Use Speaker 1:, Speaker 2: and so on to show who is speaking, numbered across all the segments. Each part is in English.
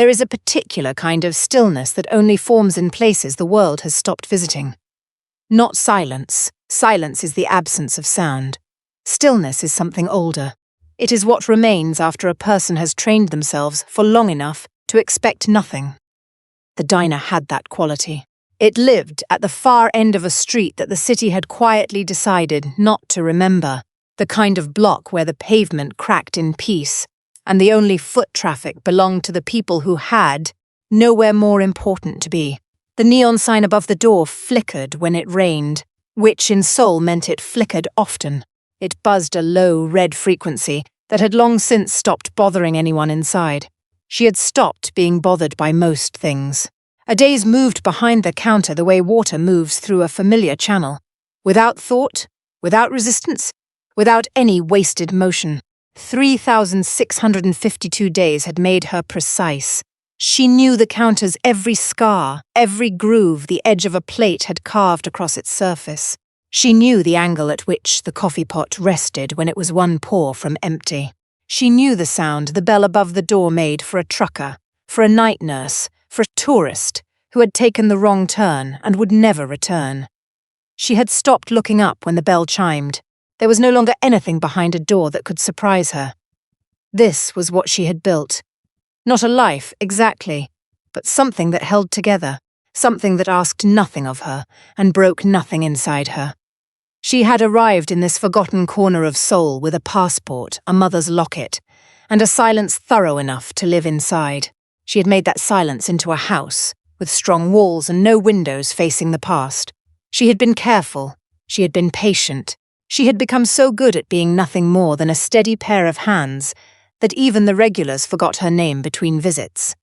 Speaker 1: There is a particular kind of stillness that only forms in places the world has stopped visiting. Not silence. Silence is the absence of sound. Stillness is something older. It is what remains after a person has trained themselves for long enough to expect nothing. The diner had that quality. It lived at the far end of a street that the city had quietly decided not to remember, the kind of block where the pavement cracked in peace, and the only foot traffic belonged to the people who had nowhere more important to be. The neon sign above the door flickered when it rained, which in Seoul meant it flickered often. It buzzed a low, red frequency that had long since stopped bothering anyone inside. She had stopped being bothered by most things. A days moved behind the counter the way water moves through a familiar channel, without thought, without resistance, without any wasted motion. 3,652 days had made her precise. She knew the counter's every scar, every groove the edge of a plate had carved across its surface. She knew the angle at which the coffee pot rested when it was one pour from empty. She knew the sound the bell above the door made for a trucker, for a night nurse, for a tourist who had taken the wrong turn and would never return. She had stopped looking up when the bell chimed. There was no longer anything behind a door that could surprise her. This was what she had built. Not a life, exactly, but something that held together, something that asked nothing of her and broke nothing inside her. She had arrived in this forgotten corner of Seoul with a passport, a mother's locket, and a silence thorough enough to live inside. She had made that silence into a house, with strong walls and no windows facing the past. She had been careful. She had been patient. She had become so good at being nothing more than a steady pair of hands that even the regulars forgot her name between visits.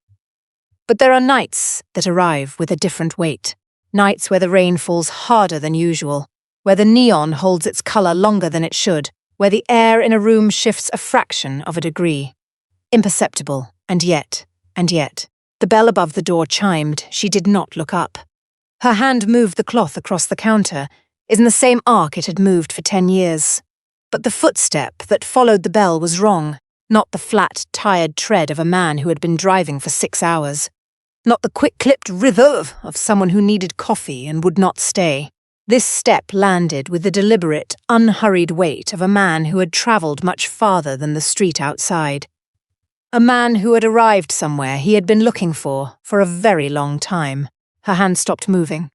Speaker 1: But there are nights that arrive with a different weight. Nights where the rain falls harder than usual, where the neon holds its color longer than it should, where the air in a room shifts a fraction of a degree. Imperceptible, and yet. The bell above the door chimed. She did not look up. Her hand moved the cloth across the counter, in the same arc it had moved for 10 years. But the footstep that followed the bell was wrong, not the flat, tired tread of a man who had been driving for 6 hours. Not the quick-clipped rhythm of someone who needed coffee and would not stay. This step landed with the deliberate, unhurried weight of a man who had travelled much farther than the street outside. A man who had arrived somewhere he had been looking for a very long time. Her hand stopped moving.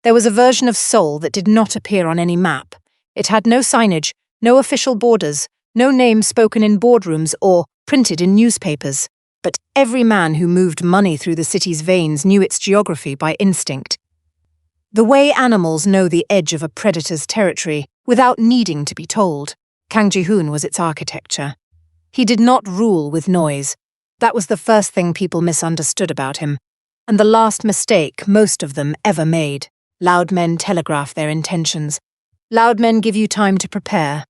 Speaker 1: There was a version of Seoul that did not appear on any map. It had no signage, no official borders, no name spoken in boardrooms or printed in newspapers. But every man who moved money through the city's veins knew its geography by instinct. The way animals know the edge of a predator's territory without needing to be told. Kang Ji-hoon was its architecture. He did not rule with noise. That was the first thing people misunderstood about him, and the last mistake most of them ever made. Loud men telegraph their intentions. Loud men give you time to prepare.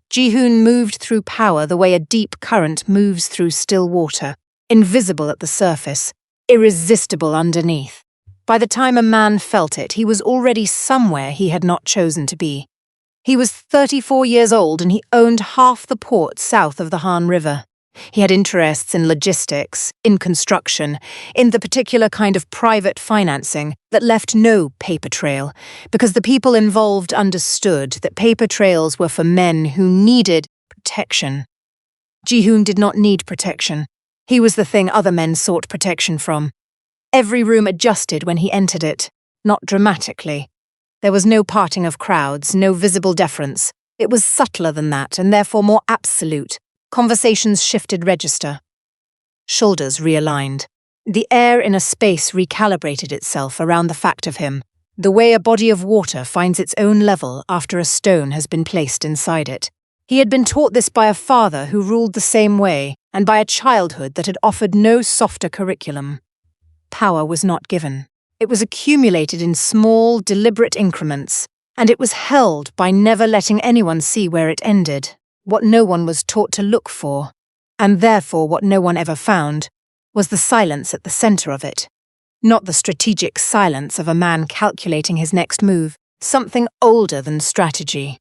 Speaker 1: Ji-hoon moved through power the way a deep current moves through still water, invisible at the surface, irresistible underneath. By the time a man felt it, he was already somewhere he had not chosen to be. He was 34 years old and he owned half the port south of the Han River. He had interests in logistics, in construction, in the particular kind of private financing that left no paper trail, because the people involved understood that paper trails were for men who needed protection. Ji-hoon did not need protection. He was the thing other men sought protection from. Every room adjusted when he entered it, not dramatically. There was no parting of crowds, no visible deference. It was subtler than that, and therefore more absolute. Conversations shifted register. Shoulders realigned. The air in a space recalibrated itself around the fact of him, the way a body of water finds its own level after a stone has been placed inside it. He had been taught this by a father who ruled the same way, and by a childhood that had offered no softer curriculum. Power was not given. It was accumulated in small, deliberate increments, and it was held by never letting anyone see where it ended, what no one was taught to look for, and therefore what no one ever found, was the silence at the center of it. Not the strategic silence of a man calculating his next move, something older than strategy.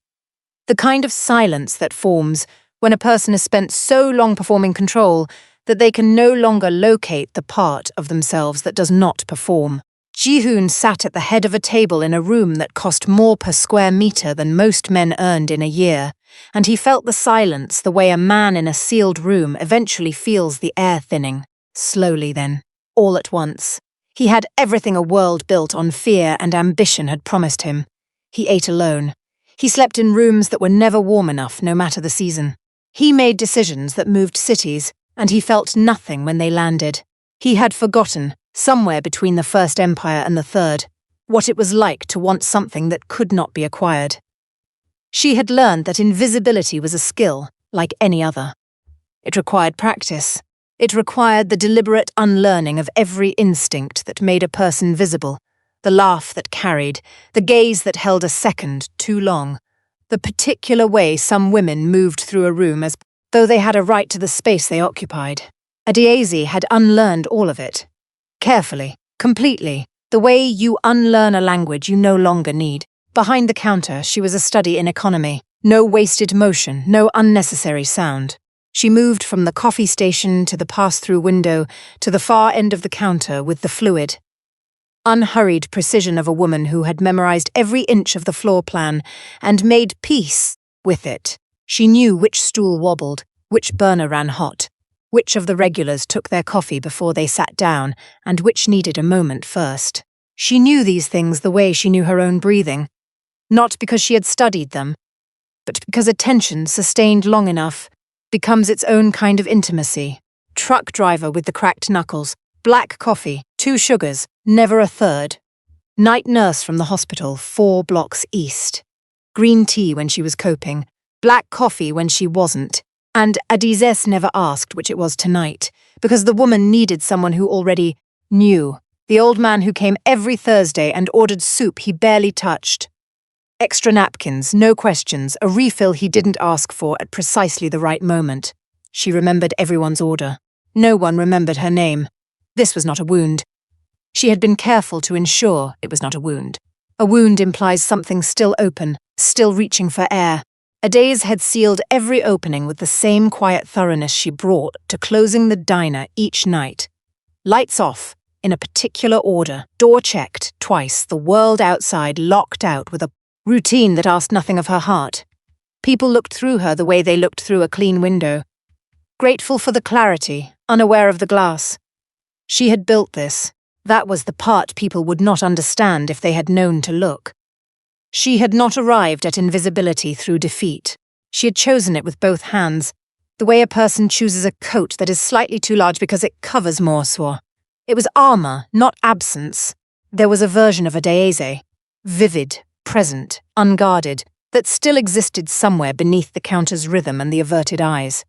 Speaker 1: The kind of silence that forms when a person has spent so long performing control that they can no longer locate the part of themselves that does not perform. Ji-hoon sat at the head of a table in a room that cost more per square meter than most men earned in a year, and he felt the silence the way a man in a sealed room eventually feels the air thinning. Slowly then, all at once. He had everything a world built on fear and ambition had promised him. He ate alone. He slept in rooms that were never warm enough, no matter the season. He made decisions that moved cities, and he felt nothing when they landed. He had forgotten, somewhere between the First Empire and the Third, what it was like to want something that could not be acquired. She had learned that invisibility was a skill, like any other. It required practice. It required the deliberate unlearning of every instinct that made a person visible, the laugh that carried, the gaze that held a second too long, the particular way some women moved through a room as though they had a right to the space they occupied. Adiese had unlearned all of it. Carefully, completely, the way you unlearn a language you no longer need. Behind the counter, she was a study in economy. No wasted motion, no unnecessary sound. She moved from the coffee station to the pass-through window to the far end of the counter with the fluid, unhurried precision of a woman who had memorized every inch of the floor plan and made peace with it. She knew which stool wobbled, which burner ran hot, which of the regulars took their coffee before they sat down, and which needed a moment first. She knew these things the way she knew her own breathing, not because she had studied them, but because attention sustained long enough becomes its own kind of intimacy. Truck driver with the cracked knuckles, black coffee, 2 sugars, never a third. Night nurse from the hospital, 4 blocks east. Green tea when she was coping, black coffee when she wasn't, and Adiese never asked which it was tonight, because the woman needed someone who already knew. The old man who came every Thursday and ordered soup he barely touched. Extra napkins, no questions, a refill he didn't ask for at precisely the right moment. She remembered everyone's order. No one remembered her name. This was not a wound. She had been careful to ensure it was not a wound. A wound implies something still open, still reaching for air. Adiese had sealed every opening with the same quiet thoroughness she brought to closing the diner each night. Lights off, in a particular order, door checked twice, the world outside locked out with a routine that asked nothing of her heart. People looked through her the way they looked through a clean window. Grateful for the clarity, unaware of the glass. She had built this. That was the part people would not understand if they had known to look. She had not arrived at invisibility through defeat. She had chosen it with both hands, the way a person chooses a coat that is slightly too large because it covers more sore. It was armor, not absence. There was a version of Adiese, vivid, present, unguarded, that still existed somewhere beneath the counter's rhythm and the averted eyes.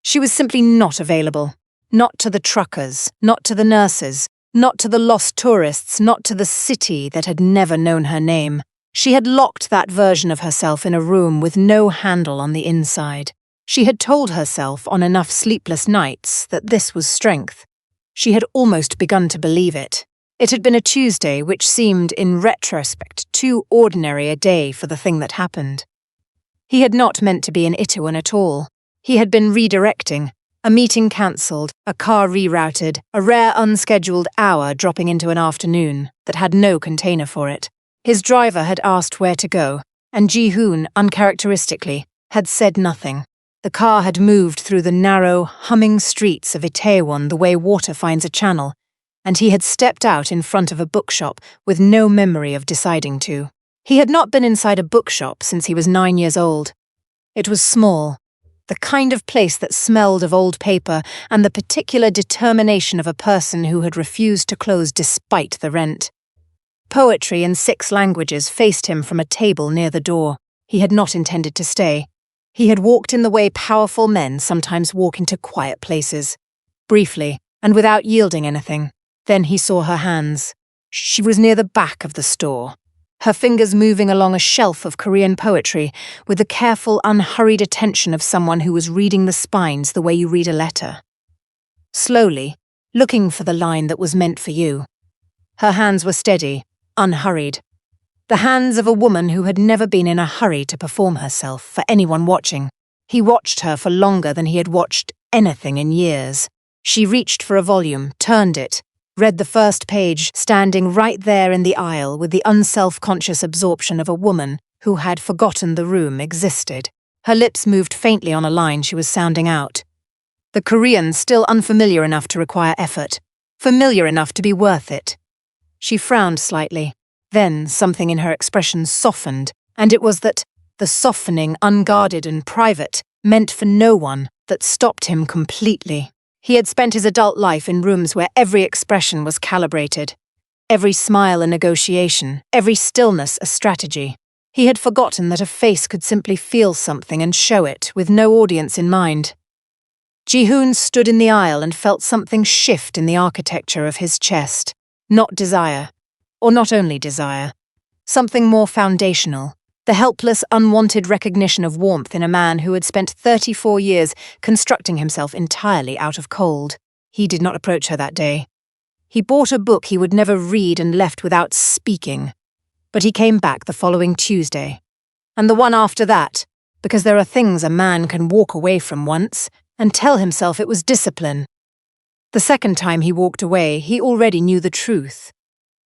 Speaker 1: She was simply not available. Not to the truckers, not to the nurses, not to the lost tourists, not to the city that had never known her name. She had locked that version of herself in a room with no handle on the inside. She had told herself on enough sleepless nights that this was strength. She had almost begun to believe it. It had been a Tuesday which seemed, in retrospect, too ordinary a day for the thing that happened. He had not meant to be in Itaewon at all. He had been redirecting, a meeting cancelled, a car rerouted, a rare unscheduled hour dropping into an afternoon that had no container for it. His driver had asked where to go, and Ji-hoon, uncharacteristically, had said nothing. The car had moved through the narrow, humming streets of Itaewon the way water finds a channel, and he had stepped out in front of a bookshop with no memory of deciding to. He had not been inside a bookshop since he was 9 years old. It was small, the kind of place that smelled of old paper and the particular determination of a person who had refused to close despite the rent. Poetry in 6 languages faced him from a table near the door. He had not intended to stay. He had walked in the way powerful men sometimes walk into quiet places. Briefly, and without yielding anything. Then he saw her hands. She was near the back of the store, her fingers moving along a shelf of Korean poetry with the careful, unhurried attention of someone who was reading the spines the way you read a letter. Slowly, looking for the line that was meant for you. Her hands were steady, unhurried. The hands of a woman who had never been in a hurry to perform herself for anyone watching. He watched her for longer than he had watched anything in years. She reached for a volume, turned it, read the first page, standing right there in the aisle with the unself-conscious absorption of a woman who had forgotten the room existed. Her lips moved faintly on a line she was sounding out. The Korean still unfamiliar enough to require effort, familiar enough to be worth it. She frowned slightly. Then something in her expression softened, and it was that the softening, unguarded and private, meant for no one, that stopped him completely. He had spent his adult life in rooms where every expression was calibrated, every smile a negotiation, every stillness a strategy. He had forgotten that a face could simply feel something and show it, with no audience in mind. Ji-hoon stood in the aisle and felt something shift in the architecture of his chest. Not desire, or not only desire. Something more foundational. The helpless, unwanted recognition of warmth in a man who had spent 34 years constructing himself entirely out of cold. He did not approach her that day. He bought a book he would never read and left without speaking. But he came back the following Tuesday. And the one after that, because there are things a man can walk away from once and tell himself it was discipline. The second time he walked away, he already knew the truth.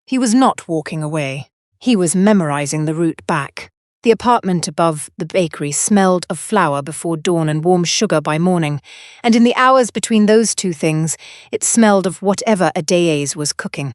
Speaker 1: He was not walking away. He was memorizing the route back. The apartment above the bakery smelled of flour before dawn and warm sugar by morning, and in the hours between those two things, it smelled of whatever started.A's was cooking.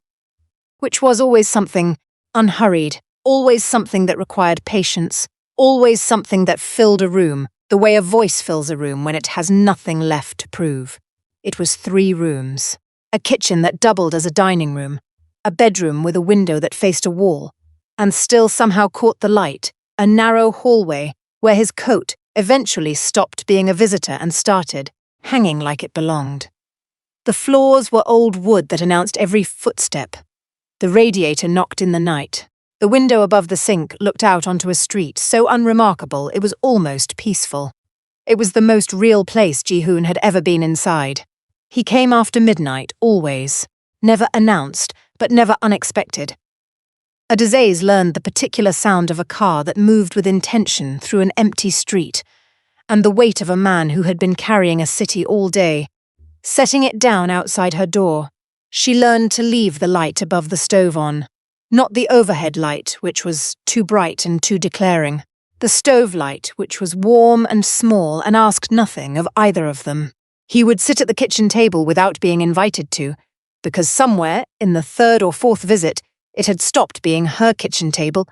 Speaker 1: Which was always something unhurried, always something that required patience, always something that filled a room, the way a voice fills a room when it has nothing left to prove. It was 3 rooms. A kitchen that doubled as a dining room, a bedroom with a window that faced a wall, and still somehow caught the light, a narrow hallway where his coat eventually stopped being a visitor and started, hanging like it belonged. The floors were old wood that announced every footstep. The radiator knocked in the night. The window above the sink looked out onto a street so unremarkable it was almost peaceful. It was the most real place Ji-hoon had ever been inside. He came after midnight, always. Never announced, but never unexpected. Started.A's learned the particular sound of a car that moved with intention through an empty street, and the weight of a man who had been carrying a city all day. Setting it down outside her door, she learned to leave the light above the stove on. Not the overhead light, which was too bright and too declaring. The stove light, which was warm and small and asked nothing of either of them. He would sit at the kitchen table without being invited to, because somewhere, in the 3rd or 4th visit, it had stopped being her kitchen table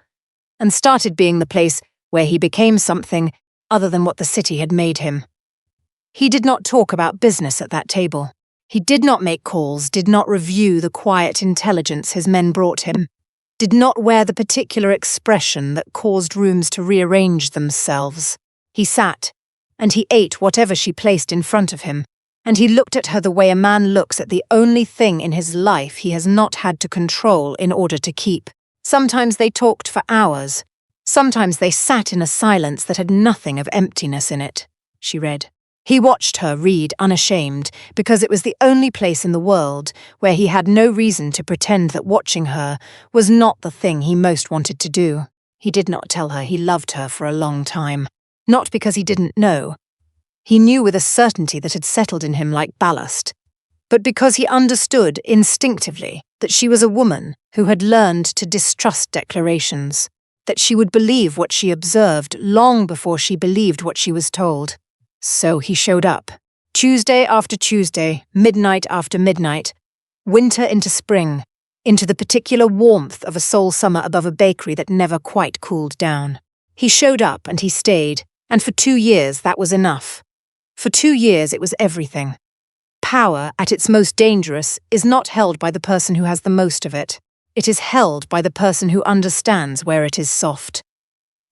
Speaker 1: and started being the place where he became something other than what the city had made him. He did not talk about business at that table. He did not make calls, did not review the quiet intelligence his men brought him, did not wear the particular expression that caused rooms to rearrange themselves. He sat, and he ate whatever she placed in front of him, and he looked at her the way a man looks at the only thing in his life he has not had to control in order to keep. Sometimes they talked for hours. Sometimes they sat in a silence that had nothing of emptiness in it. She read. He watched her read unashamed, because it was the only place in the world where he had no reason to pretend that watching her was not the thing he most wanted to do. He did not tell her he loved her for a long time. Not because he didn't know. He knew with a certainty that had settled in him like ballast, but because he understood instinctively that she was a woman who had learned to distrust declarations, that she would believe what she observed long before she believed what she was told. So he showed up, Tuesday after Tuesday, midnight after midnight, winter into spring, into the particular warmth of a Seoul summer above a bakery that never quite cooled down. He showed up and he stayed, and for 2 years that was enough. For 2 years it was everything. Power, at its most dangerous, is not held by the person who has the most of it. It is held by the person who understands where it is soft.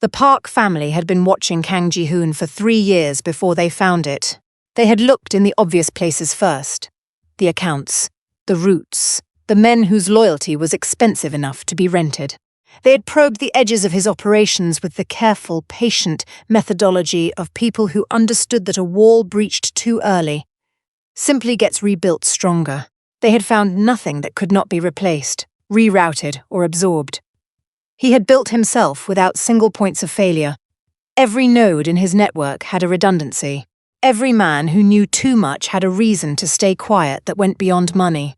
Speaker 1: The Park family had been watching Kang Ji-hoon for 3 years before they found it. They had looked in the obvious places first. The accounts, the roots, the men whose loyalty was expensive enough to be rented. They had probed the edges of his operations with the careful, patient methodology of people who understood that a wall breached too early simply gets rebuilt stronger. They had found nothing that could not be replaced, rerouted, or absorbed. He had built himself without single points of failure. Every node in his network had a redundancy. Every man who knew too much had a reason to stay quiet that went beyond money.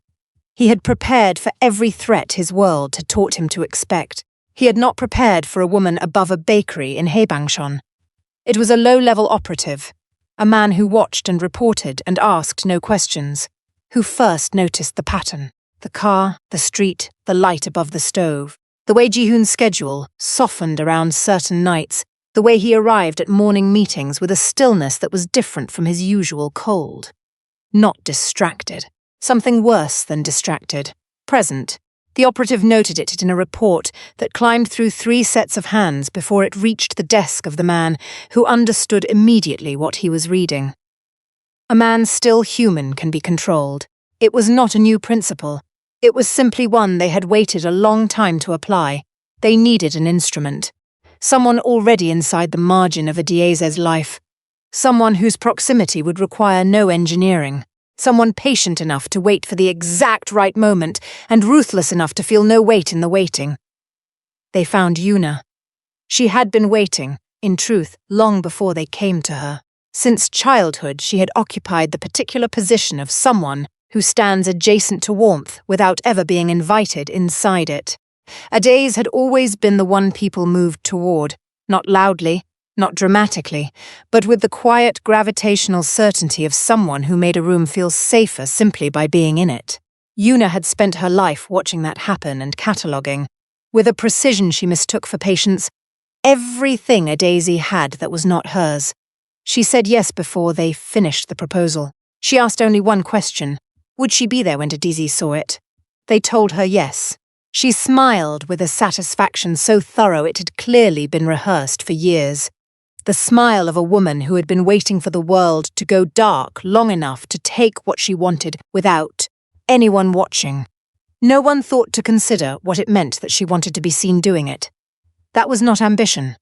Speaker 1: He had prepared for every threat his world had taught him to expect. He had not prepared for a woman above a bakery in Haebangchon. It was a low-level operative, a man who watched and reported and asked no questions, who first noticed the pattern, the car, the street, the light above the stove, the way Ji-hoon's schedule softened around certain nights, the way he arrived at morning meetings with a stillness that was different from his usual cold. Not distracted. Something worse than distracted. Present. The operative noted it in a report that climbed through 3 sets of hands before it reached the desk of the man who understood immediately what he was reading. A man still human can be controlled. It was not a new principle. It was simply one they had waited a long time to apply. They needed an instrument. Someone already inside the margin of a Dieze's life. Someone whose proximity would require no engineering. Someone patient enough to wait for the exact right moment and ruthless enough to feel no weight in the waiting. They found Yuna. She had been waiting, in truth, long before they came to her. Since childhood, she had occupied the particular position of someone who stands adjacent to warmth without ever being invited inside it. Adaze had always been the one people moved toward, not loudly, not dramatically, but with the quiet gravitational certainty of someone who made a room feel safer simply by being in it. Yuna had spent her life watching that happen and cataloguing, with a precision she mistook for patience, everything Adaze had that was not hers. She said yes before they finished the proposal. She asked only one question. Would she be there when Adaze saw it? They told her yes. She smiled with a satisfaction so thorough it had clearly been rehearsed for years. The smile of a woman who had been waiting for the world to go dark long enough to take what she wanted without anyone watching. No one thought to consider what it meant that she wanted to be seen doing it. That was not ambition.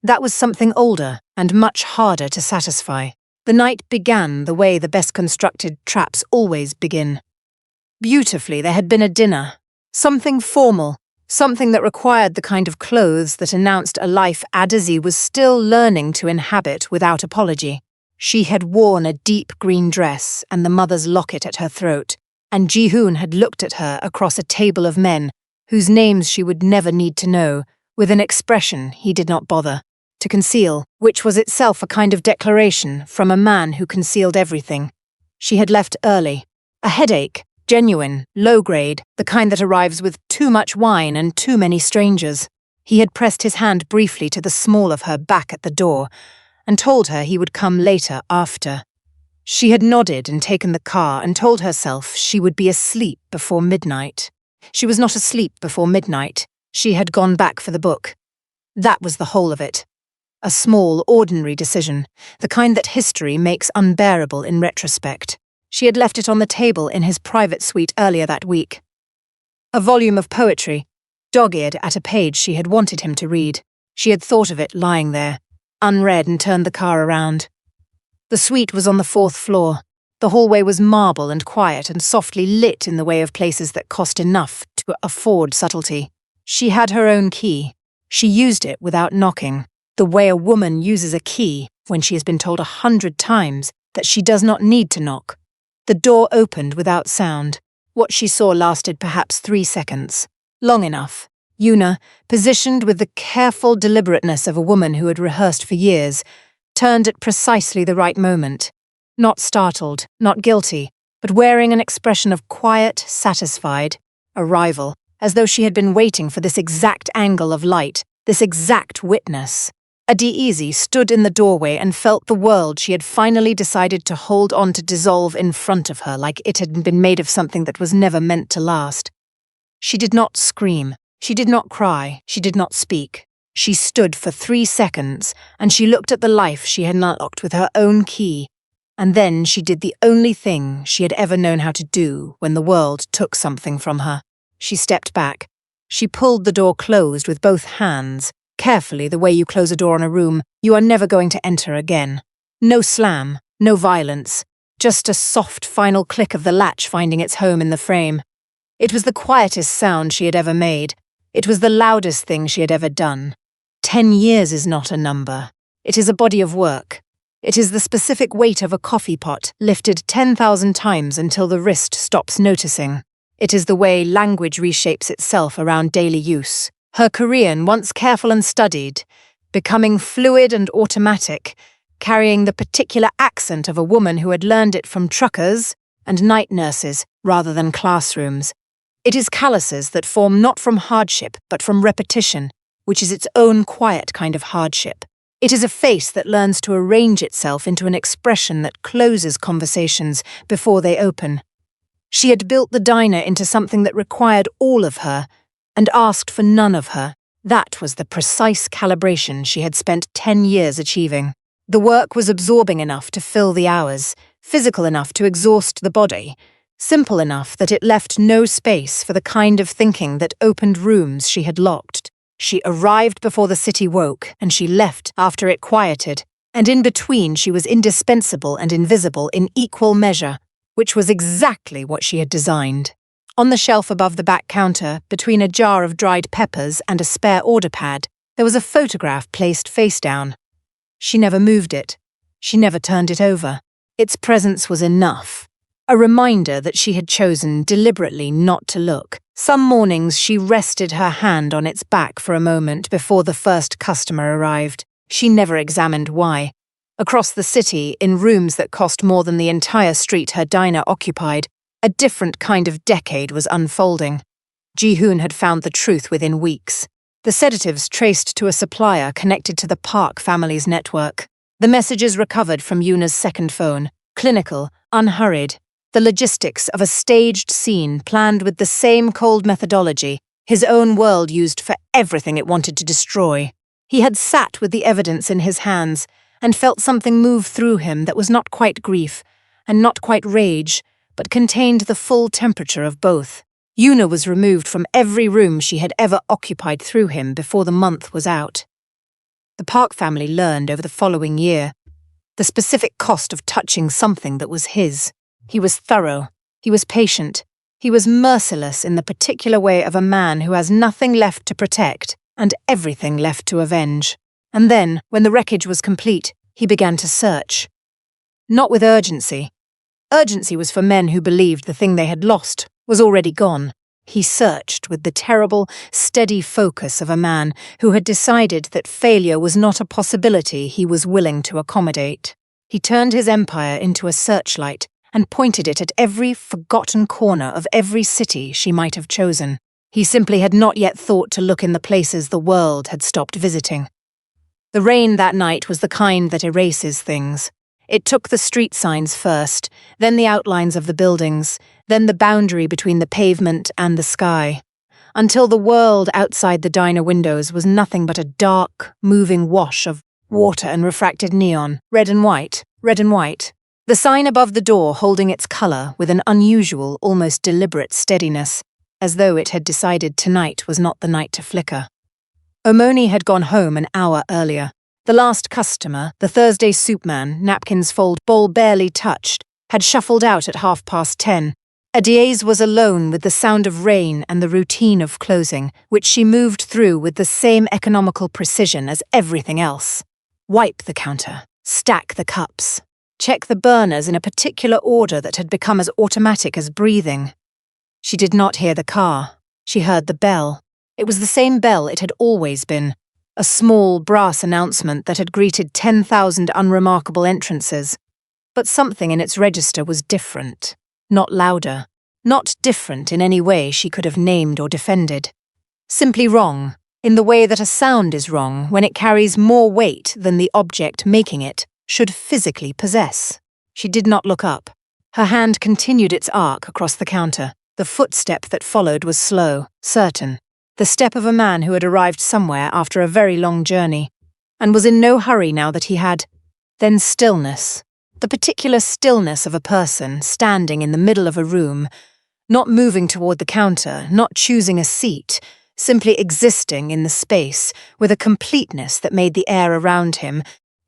Speaker 1: That was something older and much harder to satisfy. The night began the way the best-constructed traps always begin. Beautifully, there had been a dinner. Something formal, something that required the kind of clothes that announced a life Adaze was still learning to inhabit without apology. She had worn a deep green dress and the mother's locket at her throat, and Ji-hoon had looked at her across a table of men whose names she would never need to know, with an expression he did not bother to conceal, which was itself a kind of declaration from a man who concealed everything. She had left early. A headache. Genuine, low-grade, the kind that arrives with too much wine and too many strangers. He had pressed his hand briefly to the small of her back at the door and told her he would come later after. She had nodded and taken the car and told herself she would be asleep before midnight. She was not asleep before midnight. She had gone back for the book. That was the whole of it. A small, ordinary decision, the kind that history makes unbearable in retrospect. She had left it on the table in his private suite earlier that week. A volume of poetry, dog-eared at a page she had wanted him to read. She had thought of it lying there, unread, and turned the car around. The suite was on the 4th floor. The hallway was marble and quiet and softly lit in the way of places that cost enough to afford subtlety. She had her own key. She used it without knocking, the way a woman uses a key when she has been told 100 times that she does not need to knock. The door opened without sound. What she saw lasted perhaps 3 seconds. Long enough. Yuna, positioned with the careful deliberateness of a woman who had rehearsed for years, turned at precisely the right moment. Not startled, not guilty, but wearing an expression of quiet, satisfied arrival, as though she had been waiting for this exact angle of light, this exact witness. Adaze stood in the doorway and felt the world she had finally decided to hold on to dissolve in front of her like it had been made of something that was never meant to last. She did not scream. She did not cry. She did not speak. She stood for 3 seconds, and she looked at the life she had unlocked with her own key, and then she did the only thing she had ever known how to do when the world took something from her. She stepped back. She pulled the door closed with both hands, carefully the way you close a door on a room you are never going to enter again. No slam, no violence, just a soft final click of the latch finding its home in the frame. It was the quietest sound she had ever made. It was the loudest thing she had ever done. 10 years is not a number. It is a body of work. It is the specific weight of a coffee pot lifted 10,000 times until the wrist stops noticing. It is the way language reshapes itself around daily use. Her Korean, once careful and studied, becoming fluid and automatic, carrying the particular accent of a woman who had learned it from truckers and night nurses rather than classrooms. It is calluses that form not from hardship but from repetition, which is its own quiet kind of hardship. It is a face that learns to arrange itself into an expression that closes conversations before they open. She had built the diner into something that required all of her and asked for none of her. That was the precise calibration she had spent 10 years achieving. The work was absorbing enough to fill the hours, physical enough to exhaust the body, simple enough that it left no space for the kind of thinking that opened rooms she had locked. She arrived before the city woke, and she left after it quieted, and in between she was indispensable and invisible in equal measure, which was exactly what she had designed. On the shelf above the back counter, between a jar of dried peppers and a spare order pad, there was a photograph placed face down. She never moved it. She never turned it over. Its presence was enough. A reminder that she had chosen deliberately not to look. Some mornings she rested her hand on its back for a moment before the first customer arrived. She never examined why. Across the city, in rooms that cost more than the entire street her diner occupied, a different kind of decade was unfolding. Ji-hoon had found the truth within weeks. The sedatives traced to a supplier connected to the Park family's network. The messages recovered from Yuna's second phone, clinical, unhurried. The logistics of a staged scene planned with the same cold methodology his own world used for everything it wanted to destroy. He had sat with the evidence in his hands and felt something move through him that was not quite grief and not quite rage, but contained the full temperature of both. Yuna was removed from every room she had ever occupied through him before the month was out. The Park family learned over the following year the specific cost of touching something that was his. He was thorough, he was patient, he was merciless in the particular way of a man who has nothing left to protect and everything left to avenge. And then, when the wreckage was complete, he began to search. Not with urgency. Urgency was for men who believed the thing they had lost was already gone. He searched with the terrible, steady focus of a man who had decided that failure was not a possibility he was willing to accommodate. He turned his empire into a searchlight and pointed it at every forgotten corner of every city she might have chosen. He simply had not yet thought to look in the places the world had stopped visiting. The rain that night was the kind that erases things. It took the street signs first, then the outlines of the buildings, then the boundary between the pavement and the sky, until the world outside the diner windows was nothing but a dark, moving wash of water and refracted neon, red and white, red and white. The sign above the door holding its colour with an unusual, almost deliberate steadiness, as though it had decided tonight was not the night to flicker. Omoni had gone home an hour earlier. The last customer, the Thursday soup man, napkins fold, bowl barely touched, had shuffled out at 10:30. Adiez was alone with the sound of rain and the routine of closing, which she moved through with the same economical precision as everything else. Wipe the counter, stack the cups, check the burners in a particular order that had become as automatic as breathing. She did not hear the car. She heard the bell. It was the same bell it had always been, a small brass announcement that had greeted 10,000 unremarkable entrances. But something in its register was different, not louder, not different in any way she could have named or defended. Simply wrong, in the way that a sound is wrong when it carries more weight than the object making it should physically possess. She did not look up. Her hand continued its arc across the counter. The footstep that followed was slow, certain. The step of a man who had arrived somewhere after a very long journey, and was in no hurry now that he had. Then stillness. The particular stillness of a person standing in the middle of a room, not moving toward the counter, not choosing a seat, simply existing in the space with a completeness that made the air around him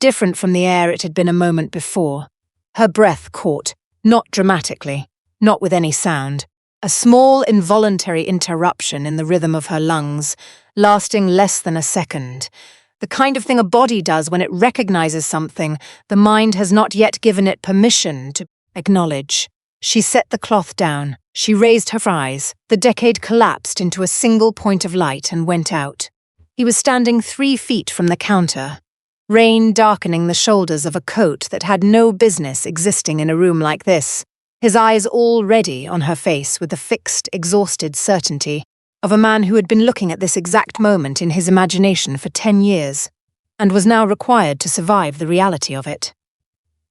Speaker 1: different from the air it had been a moment before. Her breath caught, not dramatically, not with any sound. A small, involuntary interruption in the rhythm of her lungs, lasting less than a second. The kind of thing a body does when it recognizes something the mind has not yet given it permission to acknowledge. She set the cloth down. She raised her eyes. The decade collapsed into a single point of light and went out. He was standing 3 feet from the counter, rain darkening the shoulders of a coat that had no business existing in a room like this, his eyes already on her face with the fixed, exhausted certainty of a man who had been looking at this exact moment in his imagination for 10 years, and was now required to survive the reality of it.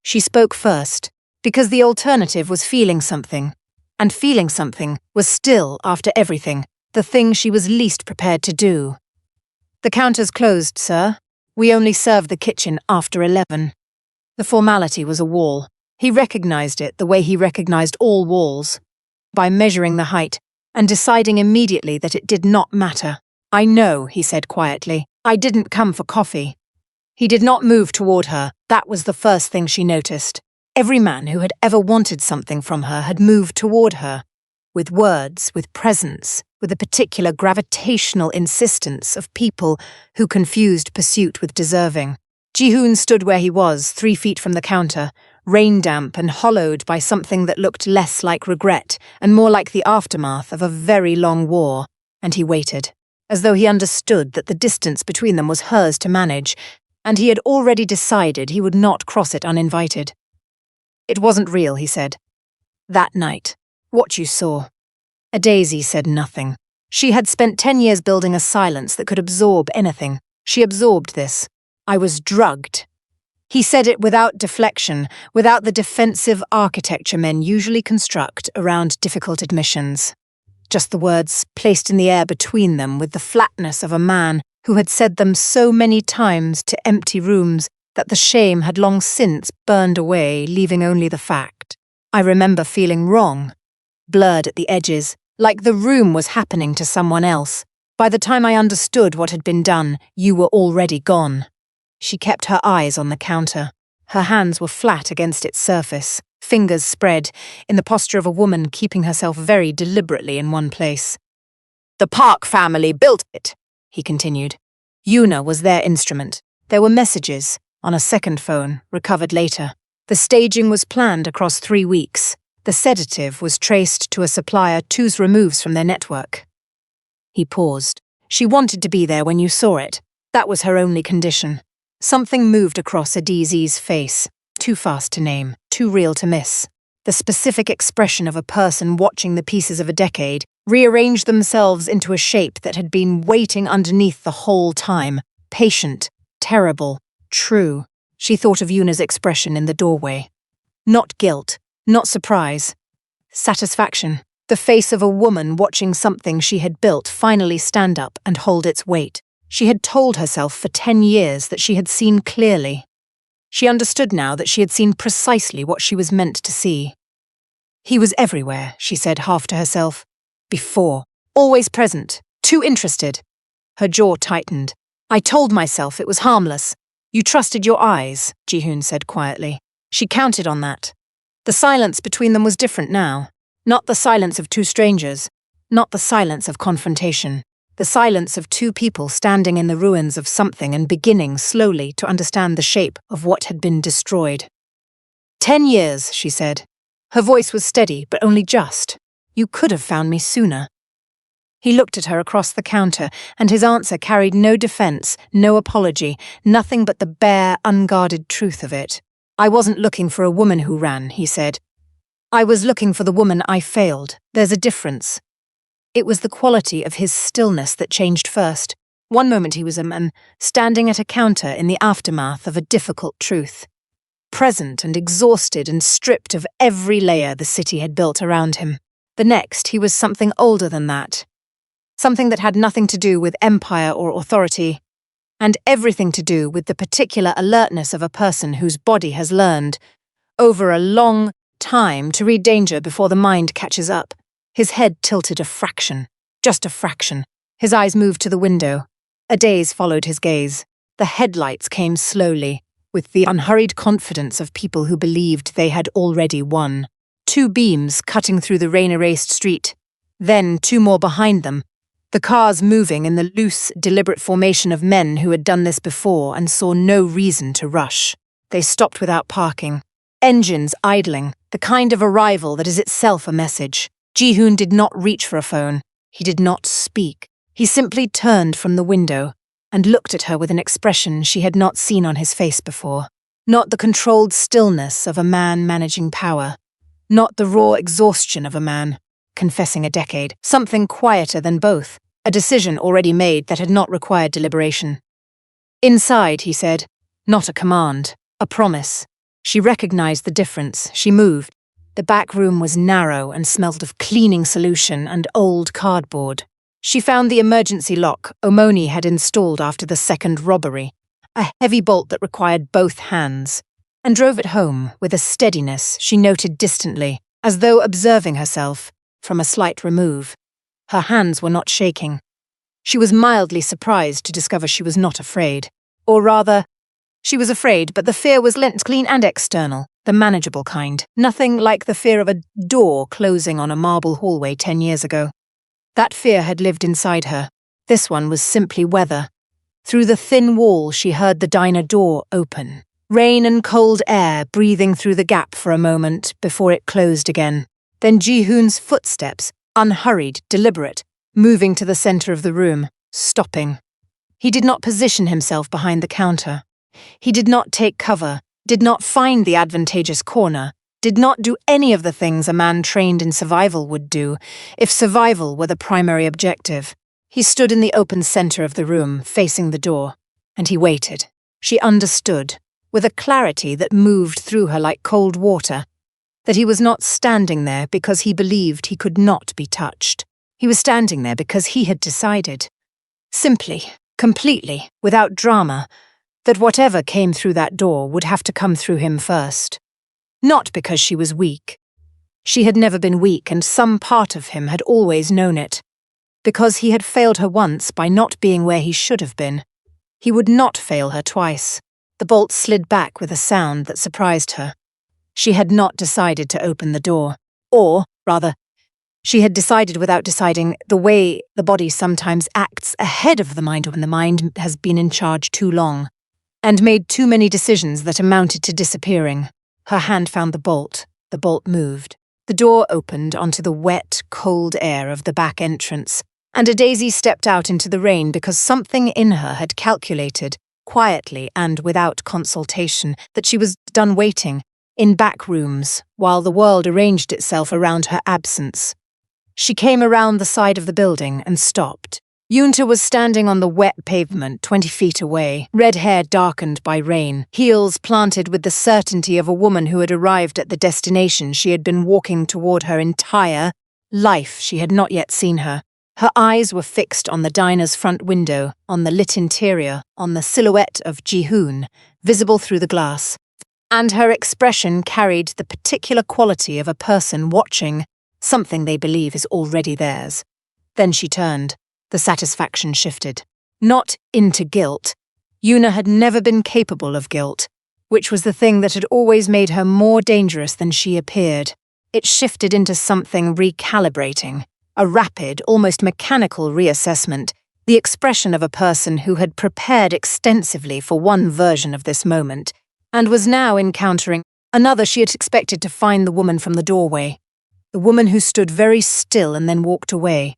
Speaker 1: She spoke first, because the alternative was feeling something, and feeling something was still, after everything, the thing she was least prepared to do. "The counter's closed, sir. We only serve the kitchen after 11. The formality was a wall. He recognized it the way he recognized all walls, by measuring the height and deciding immediately that it did not matter. "I know," he said quietly. "I didn't come for coffee." He did not move toward her. That was the first thing she noticed. Every man who had ever wanted something from her had moved toward her, with words, with presence, with a particular gravitational insistence of people who confused pursuit with deserving. Ji-hoon stood where he was, 3 feet from the counter, rain-damp and hollowed by something that looked less like regret and more like the aftermath of a very long war, and he waited, as though he understood that the distance between them was hers to manage, and he had already decided he would not cross it uninvited. "It wasn't real," he said. "That night. What you saw." Daisy said nothing. She had spent 10 years building a silence that could absorb anything. She absorbed this. "I was drugged." He said it without deflection, without the defensive architecture men usually construct around difficult admissions. Just the words placed in the air between them with the flatness of a man who had said them so many times to empty rooms that the shame had long since burned away, leaving only the fact. "I remember feeling wrong, blurred at the edges, like the room was happening to someone else. By the time I understood what had been done, you were already gone." She kept her eyes on the counter. Her hands were flat against its surface, fingers spread, in the posture of a woman keeping herself very deliberately in one place. "The Park family built it," he continued. Yuna was their instrument. There were messages, on a second phone, recovered later. The staging was planned across 3 weeks. The sedative was traced to a supplier 2 removes from their network. He paused. "She wanted to be there when you saw it. That was her only condition." Something moved across Adiz's face, too fast to name, too real to miss. The specific expression of a person watching the pieces of a decade rearrange themselves into a shape that had been waiting underneath the whole time, patient, terrible, true. She thought of Yuna's expression in the doorway. Not guilt, not surprise. Satisfaction. The face of a woman watching something she had built finally stand up and hold its weight. She had told herself for 10 years that she had seen clearly. She understood now that she had seen precisely what she was meant to see. "He was everywhere," she said half to herself. "Before. Always present. Too interested." Her jaw tightened. "I told myself it was harmless." "You trusted your eyes," Ji-hoon said quietly. She counted on that. The silence between them was different now. Not the silence of 2 strangers. Not the silence of confrontation. The silence of 2 people standing in the ruins of something and beginning slowly to understand the shape of what had been destroyed. 10 years, she said. Her voice was steady, but only just. "You could have found me sooner." He looked at her across the counter, and his answer carried no defense, no apology, nothing but the bare, unguarded truth of it. "I wasn't looking for a woman who ran," he said. "I was looking for the woman I failed. There's a difference." It was the quality of his stillness that changed first. One moment he was a man, standing at a counter in the aftermath of a difficult truth. Present and exhausted and stripped of every layer the city had built around him. The next, he was something older than that. Something that had nothing to do with empire or authority, and everything to do with the particular alertness of a person whose body has learned, over a long time, to read danger before the mind catches up. His head tilted a fraction, just a fraction. His eyes moved to the window. A daze followed his gaze. The headlights came slowly, with the unhurried confidence of people who believed they had already won. 2 beams cutting through the rain-erased street, then 2 more behind them, the cars moving in the loose, deliberate formation of men who had done this before and saw no reason to rush. They stopped without parking. Engines idling, the kind of arrival that is itself a message. Ji-hoon did not reach for a phone. He did not speak. He simply turned from the window and looked at her with an expression she had not seen on his face before. Not the controlled stillness of a man managing power. Not the raw exhaustion of a man confessing a decade. Something quieter than both. A decision already made that had not required deliberation. "Inside," he said. Not a command. A promise. She recognized the difference. She moved. The back room was narrow and smelled of cleaning solution and old cardboard. She found the emergency lock Omoni had installed after the second robbery, a heavy bolt that required both hands, and drove it home with a steadiness she noted distantly, as though observing herself from a slight remove. Her hands were not shaking. She was mildly surprised to discover she was not afraid. Or rather, she was afraid, but the fear was lent clean and external, the manageable kind. Nothing like the fear of a door closing on a marble hallway 10 years ago. That fear had lived inside her. This one was simply weather. Through the thin wall she heard the diner door open. Rain and cold air breathing through the gap for a moment before it closed again. Then Ji-hoon's footsteps, unhurried, deliberate, moving to the center of the room, stopping. He did not position himself behind the counter. He did not take cover, did not find the advantageous corner, did not do any of the things a man trained in survival would do, if survival were the primary objective. He stood in the open center of the room, facing the door, and he waited. She understood, with a clarity that moved through her like cold water, that he was not standing there because he believed he could not be touched. He was standing there because he had decided, simply, completely, without drama, that whatever came through that door would have to come through him first. Not because she was weak. She had never been weak, and some part of him had always known it. Because he had failed her once by not being where he should have been. He would not fail her twice. The bolt slid back with a sound that surprised her. She had not decided to open the door. Or, rather, she had decided without deciding, the way the body sometimes acts ahead of the mind when the mind has been in charge too long, and made too many decisions that amounted to disappearing. Her hand found the bolt moved. The door opened onto the wet, cold air of the back entrance, and a Daisy stepped out into the rain because something in her had calculated, quietly and without consultation, that she was done waiting, in back rooms, while the world arranged itself around her absence. She came around the side of the building and stopped. Yoonta was standing on the wet pavement 20 feet away, red hair darkened by rain, heels planted with the certainty of a woman who had arrived at the destination she had been walking toward her entire life. She had not yet seen her. Her eyes were fixed on the diner's front window, on the lit interior, on the silhouette of Ji-hoon, visible through the glass. And her expression carried the particular quality of a person watching something they believe is already theirs. Then she turned. The satisfaction shifted. Not into guilt. Yoona had never been capable of guilt, which was the thing that had always made her more dangerous than she appeared. It shifted into something recalibrating, a rapid, almost mechanical reassessment, the expression of a person who had prepared extensively for one version of this moment, and was now encountering another. She had expected to find the woman from the doorway, the woman who stood very still and then walked away.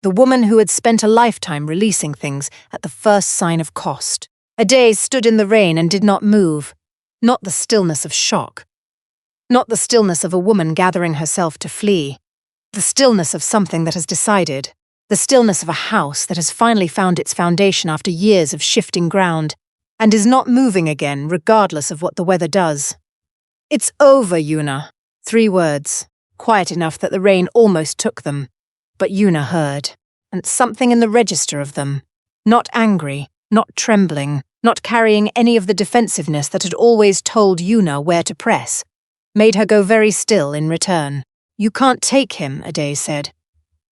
Speaker 1: The woman who had spent a lifetime releasing things at the first sign of cost. A day stood in the rain and did not move. Not the stillness of shock. Not the stillness of a woman gathering herself to flee. The stillness of something that has decided. The stillness of a house that has finally found its foundation after years of shifting ground and is not moving again regardless of what the weather does. "It's over, Yoona." 3 words, quiet enough that the rain almost took them. But Yoona heard, and something in the register of them, not angry, not trembling, not carrying any of the defensiveness that had always told Yoona where to press, made her go very still in return. "You can't take him," Ade said.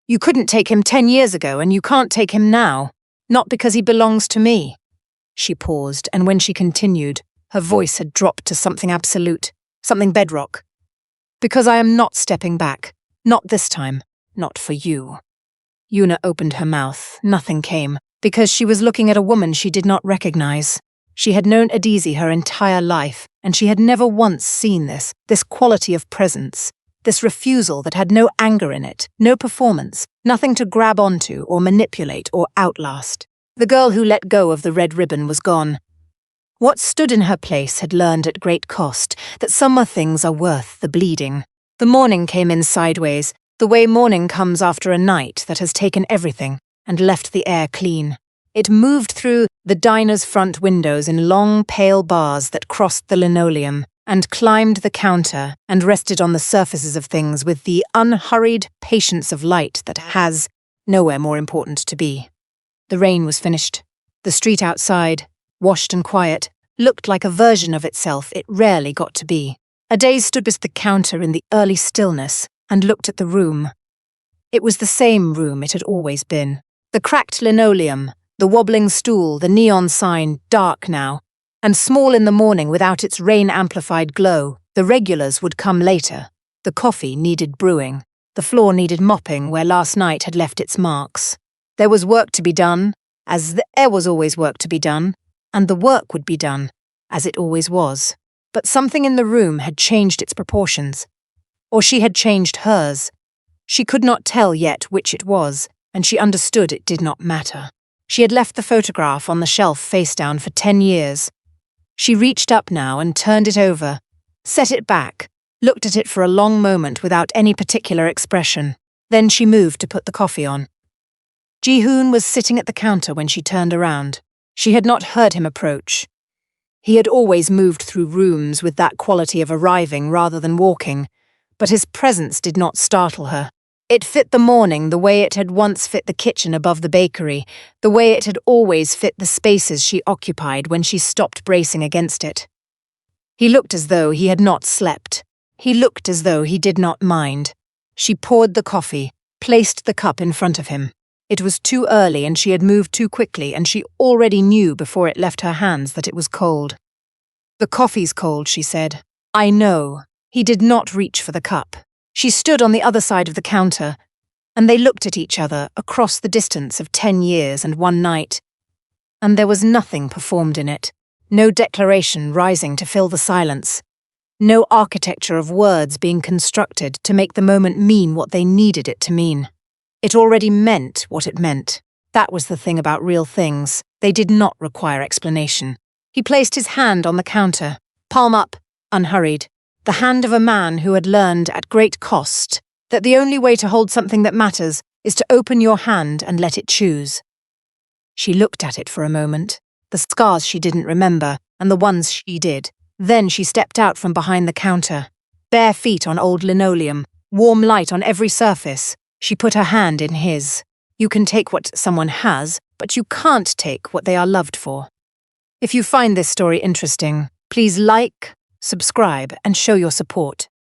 Speaker 1: "You couldn't take him 10 years ago, and you can't take him now. Not because he belongs to me." She paused, and when she continued, her voice had dropped to something absolute, something bedrock. "Because I am not stepping back. Not this time. Not for you." Yuna opened her mouth. Nothing came, because she was looking at a woman she did not recognize. She had known Adizi her entire life, and she had never once seen this quality of presence, this refusal that had no anger in it, no performance, nothing to grab onto or manipulate or outlast. The girl who let go of the red ribbon was gone. What stood in her place had learned at great cost that some things are worth the bleeding. The morning came in sideways, the way morning comes after a night that has taken everything and left the air clean. It moved through the diner's front windows in long, pale bars that crossed the linoleum and climbed the counter and rested on the surfaces of things with the unhurried patience of light that has nowhere more important to be. The rain was finished. The street outside, washed and quiet, looked like a version of itself it rarely got to be. Ade stood beside the counter in the early stillness and looked at the room. It was the same room it had always been. The cracked linoleum, the wobbling stool, the neon sign, dark now, and small in the morning without its rain-amplified glow. The regulars would come later. The coffee needed brewing. The floor needed mopping where last night had left its marks. There was work to be done, as there was always work to be done, and the work would be done, as it always was. But something in the room had changed its proportions. Or she had changed hers. She could not tell yet which it was, and she understood it did not matter. She had left the photograph on the shelf face down for 10 years. She reached up now and turned it over, set it back, looked at it for a long moment without any particular expression. Then she moved to put the coffee on. Ji-hoon was sitting at the counter when she turned around. She had not heard him approach. He had always moved through rooms with that quality of arriving rather than walking, but his presence did not startle her. It fit the morning the way it had once fit the kitchen above the bakery, the way it had always fit the spaces she occupied when she stopped bracing against it. He looked as though he had not slept. He looked as though he did not mind. She poured the coffee, placed the cup in front of him. It was too early and she had moved too quickly, and she already knew before it left her hands that it was cold. "The coffee's cold," she said. "I know." He did not reach for the cup. She stood on the other side of the counter, and they looked at each other across the distance of 10 years and one night. And there was nothing performed in it, no declaration rising to fill the silence, no architecture of words being constructed to make the moment mean what they needed it to mean. It already meant what it meant. That was the thing about real things. They did not require explanation. He placed his hand on the counter, palm up, unhurried. The hand of a man who had learned at great cost that the only way to hold something that matters is to open your hand and let it choose. She looked at it for a moment, the scars she didn't remember and the ones she did. Then she stepped out from behind the counter, bare feet on old linoleum, warm light on every surface. She put her hand in his. You can take what someone has, but you can't take what they are loved for. If you find this story interesting, please like, subscribe, and show your support.